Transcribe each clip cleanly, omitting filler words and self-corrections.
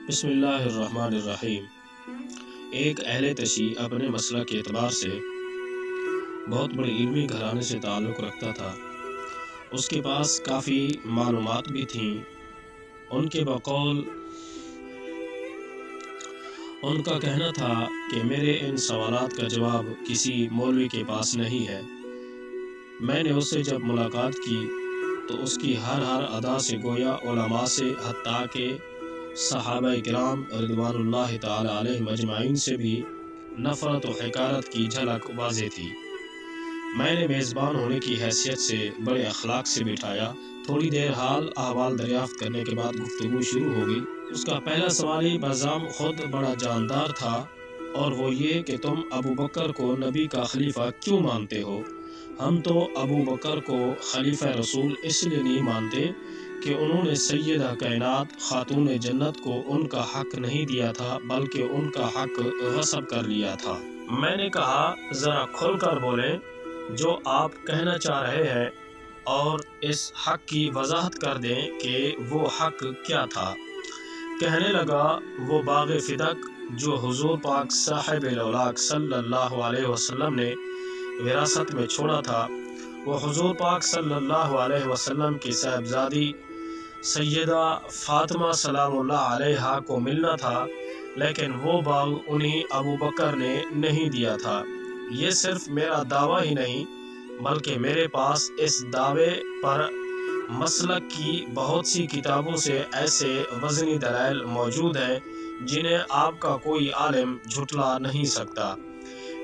بسم اللہ الرحمن الرحیم۔ ایک اہل تشیع اپنے مسلک کے اعتبار سے بہت بڑے علمی گھرانے سے تعلق رکھتا تھا۔ اس کے پاس کافی معلومات بھی تھیں۔ ان کے بقول ان کا کہنا تھا کہ میرے ان سوالات کا جواب کسی مولوی کے پاس نہیں ہے۔ میں نے اس سے جب ملاقات کی تو اس کی ہر ادا سے گویا علماء سے حتیٰ کہ صحابہ کرام رضوان اللہ تعالی علیہم اجمعین سے بھی نفرت و حقارت کی جھلک واضح تھی۔ میں نے میزبان ہونے کی حیثیت سے بڑے اخلاق سے بٹھایا۔ تھوڑی دیر حال احوال دریافت کرنے کے بعد گفتگو شروع ہو گئی۔ اس کا پہلا سوال ہی بظام خود بڑا جاندار تھا، اور وہ یہ کہ تم ابو بکر کو نبی کا خلیفہ کیوں مانتے ہو؟ ہم تو ابو بکر کو خلیفہ رسول اس لیے نہیں مانتے کہ انہوں نے سیدہ کائنات خاتون جنت کو ان کا حق نہیں دیا تھا، بلکہ ان کا حق غصب کر لیا تھا۔ میں نے کہا ذرا کھل کر بولیں، جو آپ کہنا چاہ رہے ہیں، اور اس حق کی وضاحت کر دیں کہ وہ حق کیا تھا۔ کہنے لگا وہ باغ فدق جو حضور پاک صاحب الاولاق صلی اللہ علیہ وسلم نے وراثت میں چھوڑا تھا، وہ حضور پاک صلی اللہ علیہ وسلم کی صاحبزادی سیدہ فاطمہ سلام اللہ علیہا کو ملنا تھا، لیکن وہ باغ انہیں ابو بکر نے نہیں دیا تھا۔ یہ صرف میرا دعویٰ ہی نہیں، بلکہ میرے پاس اس دعوے پر مسلک کی بہت سی کتابوں سے ایسے وزنی دلائل موجود ہیں جنہیں آپ کا کوئی عالم جھٹلا نہیں سکتا۔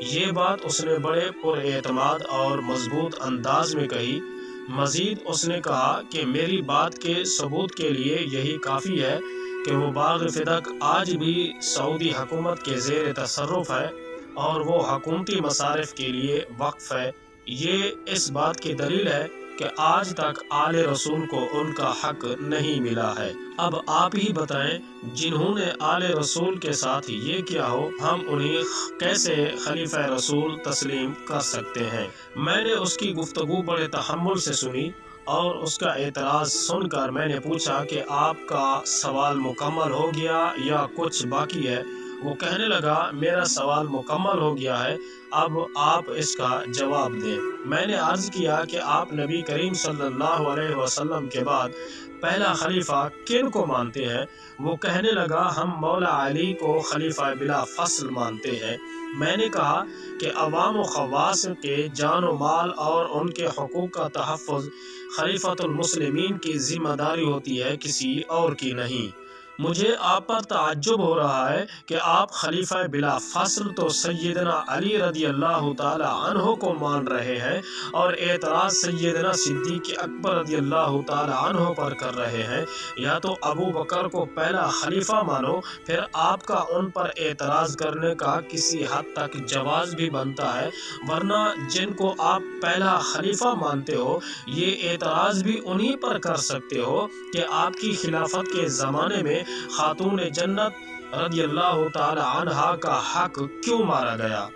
یہ بات اس نے بڑے پر اعتماد اور مضبوط انداز میں کہی۔ مزید اس نے کہا کہ میری بات کے ثبوت کے لیے یہی کافی ہے کہ وہ باغ فدق آج بھی سعودی حکومت کے زیر تصرف ہے، اور وہ حکومتی مصارف کے لیے وقف ہے۔ یہ اس بات کی دلیل ہے کہ آج تک آل رسول کو ان کا حق نہیں ملا ہے۔ اب آپ ہی بتائیں، جنہوں نے آل رسول کے ساتھ یہ کیا ہو، ہم انہیں کیسے خلیفہ رسول تسلیم کر سکتے ہیں؟ میں نے اس کی گفتگو بڑے تحمل سے سنی، اور اس کا اعتراض سن کر میں نے پوچھا کہ آپ کا سوال مکمل ہو گیا یا کچھ باقی ہے؟ وہ کہنے لگا میرا سوال مکمل ہو گیا ہے، اب آپ اس کا جواب دیں۔ میں نے عرض کیا کہ آپ نبی کریم صلی اللہ علیہ وسلم کے بعد پہلا خلیفہ کن کو مانتے ہیں؟ وہ کہنے لگا ہم مولا علی کو خلیفہ بلا فصل مانتے ہیں۔ میں نے کہا کہ عوام و خواص کے جان و مال اور ان کے حقوق کا تحفظ خلیفۃ المسلمین کی ذمہ داری ہوتی ہے، کسی اور کی نہیں۔ مجھے آپ پر تعجب ہو رہا ہے کہ آپ خلیفہ بلا فصل تو سیدنا علی رضی اللہ تعالی عنہ کو مان رہے ہیں، اور اعتراض سیدنا صدیق اکبر رضی اللہ تعالی عنہ پر کر رہے ہیں۔ یا تو ابو بکر کو پہلا خلیفہ مانو، پھر آپ کا ان پر اعتراض کرنے کا کسی حد تک جواز بھی بنتا ہے، ورنہ جن کو آپ پہلا خلیفہ مانتے ہو، یہ اعتراض بھی انہی پر کر سکتے ہو کہ آپ کی خلافت کے زمانے میں خاتون جنت رضی اللہ تعالی عنہا کا حق کیوں مارا گیا؟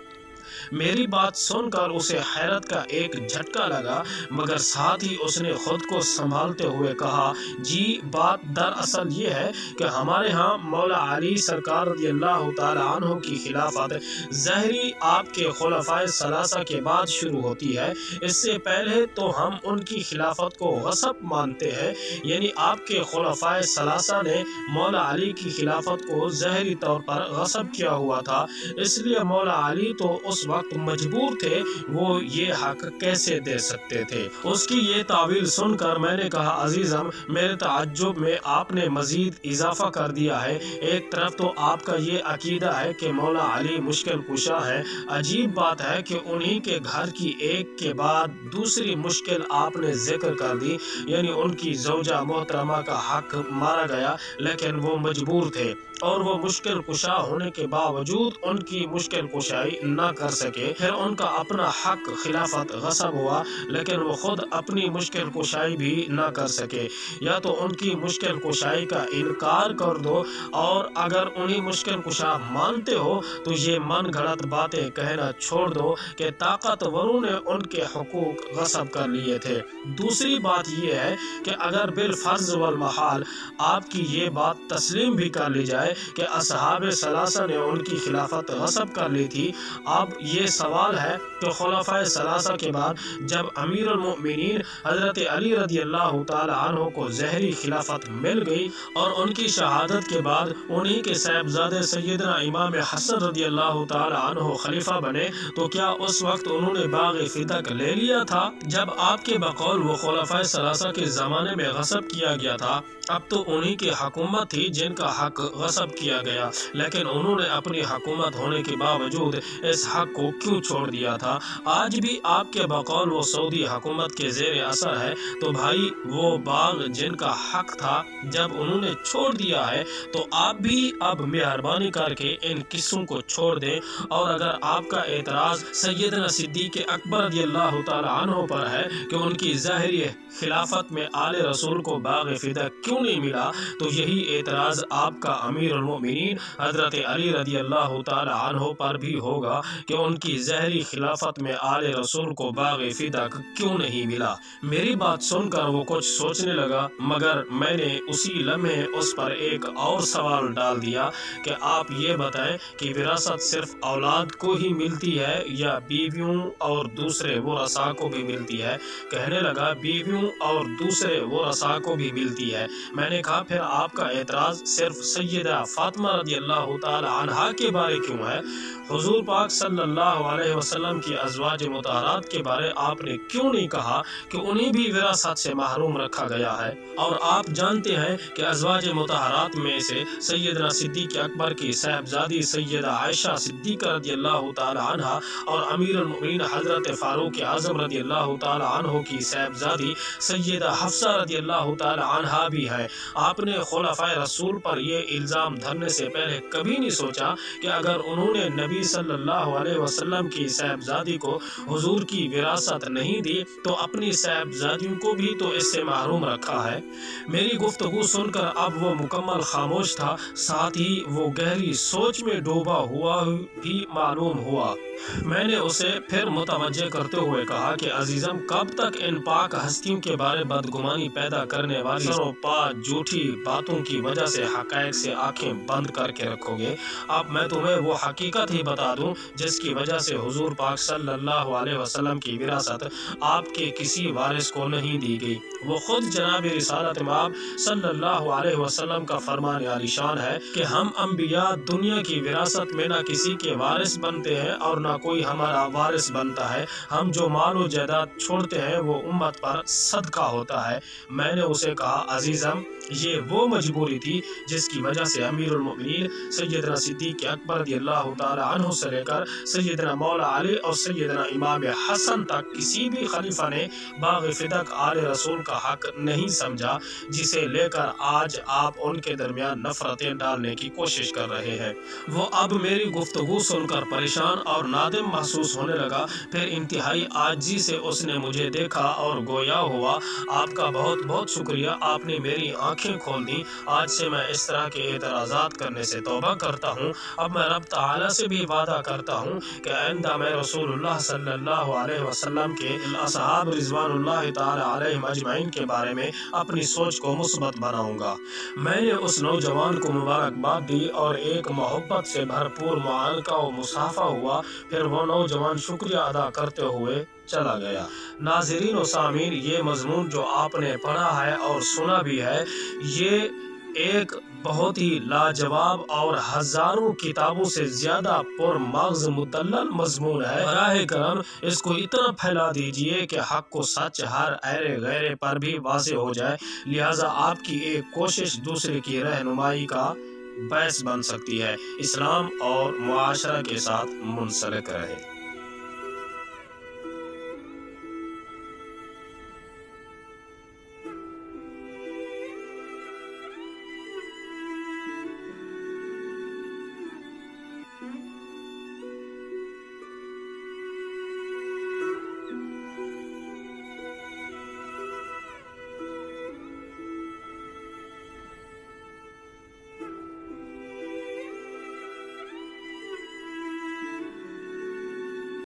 میری بات سن کر اسے حیرت کا ایک جھٹکا لگا، مگر ساتھ ہی اس نے خود کو سنبھالتے ہوئے کہا جی بات دراصل یہ ہے کہ ہمارے ہاں مولا علی سرکار رضی اللہ تعالی عنہ کی خلافت ظاہری آپ کے خلفائے ثلاثہ کے بعد شروع ہوتی ہے۔ اس سے پہلے تو ہم ان کی خلافت کو غصب مانتے ہیں، یعنی آپ کے خلفائے ثلاثہ نے مولا علی کی خلافت کو ظاہری طور پر غصب کیا ہوا تھا، اس لیے مولا علی تو اس وقت مجبور تھے، وہ یہ حق کیسے دے سکتے تھے؟ اس کی یہ تعویل سن کر میں نے کہا عزیزم، میرے تعجب میں آپ نے مزید اضافہ کر دیا ہے۔ ایک طرف تو آپ کا یہ عقیدہ ہے کہ مولا علی مشکل کشا ہے، عجیب بات ہے کہ انہی کے گھر کی ایک کے بعد دوسری مشکل آپ نے ذکر کر دی، یعنی ان کی زوجہ محترمہ کا حق مارا گیا، لیکن وہ مجبور تھے، اور وہ مشکل کشا ہونے کے باوجود ان کی مشکل کشائی نہ کر کر سکے۔ پھر ان کا اپنا حق خلافت غصب ہوا، لیکن وہ خود اپنی مشکل کشائی بھی نہ کر سکے۔ یا تو ان کی مشکل کشائی کا انکار کر دو، اور اگر انہیں مشکل کشا مانتے ہو تو یہ من گھڑت باتیں کہنا چھوڑ دو کہ طاقتوروں نے ان کے حقوق غصب کر لیے تھے۔ دوسری بات یہ ہے کہ اگر بالفرض والمحال آپ کی یہ بات تسلیم بھی کر لی جائے کہ اصحاب ثلاثہ نے ان کی خلافت غصب کر لی تھی، اب یہ سوال ہے کہ خلفائے ثلاثہ کے بعد جب امیر المؤمنین حضرت علی رضی اللہ تعالی عنہ کو ظاہری خلافت مل گئی اور ان کی شہادت کے بعد انہی کے صاحبزادے سیدنا امام حسن رضی اللہ تعالی عنہ خلیفہ بنے، تو کیا اس وقت انہوں نے باغ فدق لے لیا تھا؟ جب آپ کے بقول وہ خلفائے ثلاثہ کے زمانے میں غصب کیا گیا تھا، اب تو انہی کی حکومت تھی جن کا حق غصب کیا گیا، لیکن انہوں نے اپنی حکومت ہونے کے باوجود اس حق کو کیوں چھوڑ دیا تھا؟ آج بھی آپ کے بقول وہ سعودی حکومت کے زیر اثر ہے، تو بھائی وہ باغ جن کا حق تھا جب انہوں نے چھوڑ دیا ہے تو آپ بھی اب مہربانی کر کے ان قصوں کو چھوڑ دیں۔ اور اگر آپ کا اعتراض سیدنا صدیق اکبر رضی اللہ تعالی عنہ پر ہے کہ ان کی ظاہری خلافت میں آل رسول کو باغ فدق کیوں نہیں ملا، تو یہی اعتراض آپ کا امیر المؤمنین حضرت علی رضی اللہ تعالی عنہ پر بھی ہوگا کہ ان کی ظاہری خلافت میں آل رسول کو باغ فدق کیوں نہیں ملا۔ میری بات سن کر وہ کچھ سوچنے لگا، مگر میں نے اسی لمحے اس پر ایک اور سوال ڈال دیا کہ آپ یہ بتائیں کہ وراثت صرف اولاد کو ہی ملتی ہے یا بیویوں اور دوسرے ورثاء کو بھی ملتی ہے؟ کہنے لگا بیویوں اور دوسرے ورثاء کو بھی ملتی ہے۔ میں نے کہا پھر آپ کا اعتراض صرف سیدہ فاطمہ رضی اللہ تعالی عنہا کے بارے کیوں ہے؟ حضور پاک صلی اللہ علیہ وسلم کی ازواج مطہرات کے بارے آپ نے کیوں نہیں کہا کہ انہیں بھی وراثت سے محروم رکھا گیا ہے؟ اور آپ جانتے ہیں کہ ازواج مطہرات میں سے سیدنا صدیق اکبر کی صاحبزادی سیدہ عائشہ صدیقہ رضی اللہ تعالی عنہا اور امیر المؤمنین حضرت فاروق اعظم رضی اللہ تعالی عنہ کی صاحبزادی سیدہ حفصہ رضی اللہ تعالی عنہا بھی ہے۔ آپ نے خلفائے رسول پر یہ الزام دھرنے سے پہلے کبھی نہیں سوچا کہ اگر انہوں نے نبی صلی اللہ علیہ وسلم کی صاحبزادی کو حضور کی وراثت نہیں دی تو اپنی صاحبزادیوں کو بھی تو اس سے محروم رکھا ہے؟ میری گفتگو سن کر اب وہ مکمل خاموش تھا، ساتھ ہی وہ گہری سوچ میں ڈوبا ہوا بھی معلوم ہوا۔ میں نے اسے پھر متوجہ کرتے ہوئے کہا کہ عزیزم، کب تک ان پاک ہستیوں کے بارے بدگمانی پیدا کرنے والی سروں پا جھوٹی باتوں کی وجہ سے حقائق سے آنکھیں بند کر کے رکھو گے؟ اب میں تمہیں وہ حقیقت ہی بتا دوں جس کی وجہ سے حضور پاک صلی اللہ علیہ وسلم کی وراثت آپ کے کسی وارث کو نہیں دی گئی۔ وہ خود جناب رسالت مآب صلی اللہ علیہ وسلم کا فرمان عالی شان ہے کہ ہم انبیاء دنیا کی وراثت میں نہ کسی کے وارث بنتے ہیں اور نہ کوئی ہمارا وارث بنتا ہے۔ ہم جو مال و جائیداد چھوڑتے ہیں وہ امت پر صدقہ ہوتا ہے۔ میں نے اسے کہا عزیزم، یہ وہ مجبوری تھی جس کی وجہ سے امیر المؤمنین سیدنا صدیق اکبر رضی اللہ تعالی عنہ سے لے کر سیدنا مولا علی اور سیدنا امام حسن تک کسی بھی خلیفہ نے باغ فدق آل رسول کا حق نہیں سمجھا، جسے لے کر آج آپ ان کے درمیان نفرتیں ڈالنے کی کوشش کر رہے ہیں۔ وہ اب میری گفتگو سن کر پریشان اور نادم محسوس ہونے لگا۔ پھر انتہائی عاجزی سے اس نے مجھے دیکھا اور گویا ہوا، آپ کا بہت بہت شکریہ، آپ نے میری آنکھیں کھول دیں۔ آج سے میں اس طرح کے اعتراضات کرنے سے توبہ کرتا ہوں۔ اب میں رب تعالی سے بھی وعدہ کرتا ہوں کہ آئندہ میں رسول اللہ صلی اللہ علیہ وسلم کے اصحاب رضوان اللہ تعالی علیہم اجمعین کے بارے میں اپنی سوچ کو مثبت بناؤں گا۔ میں نے اس نوجوان کو مبارکباد دی اور ایک محبت سے بھرپور معانقہ و مصافحہ ہوا۔ پھر وہ نوجوان شکریہ ادا کرتے ہوئے چلا گیا۔ ناظرین و سامعین، یہ مضمون جو آپ نے پڑھا ہے اور سنا بھی ہے، یہ ایک بہت ہی لاجواب اور ہزاروں کتابوں سے زیادہ پر مغز مدلل مضمون ہے۔ براہ کرم اس کو اتنا پھیلا دیجئے کہ حق کو سچ ہر ایرے غیرے پر بھی واضح ہو جائے، لہٰذا آپ کی ایک کوشش دوسرے کی رہنمائی کا باعث بن سکتی ہے۔ اسلام اور معاشرہ کے ساتھ منسلک رہے۔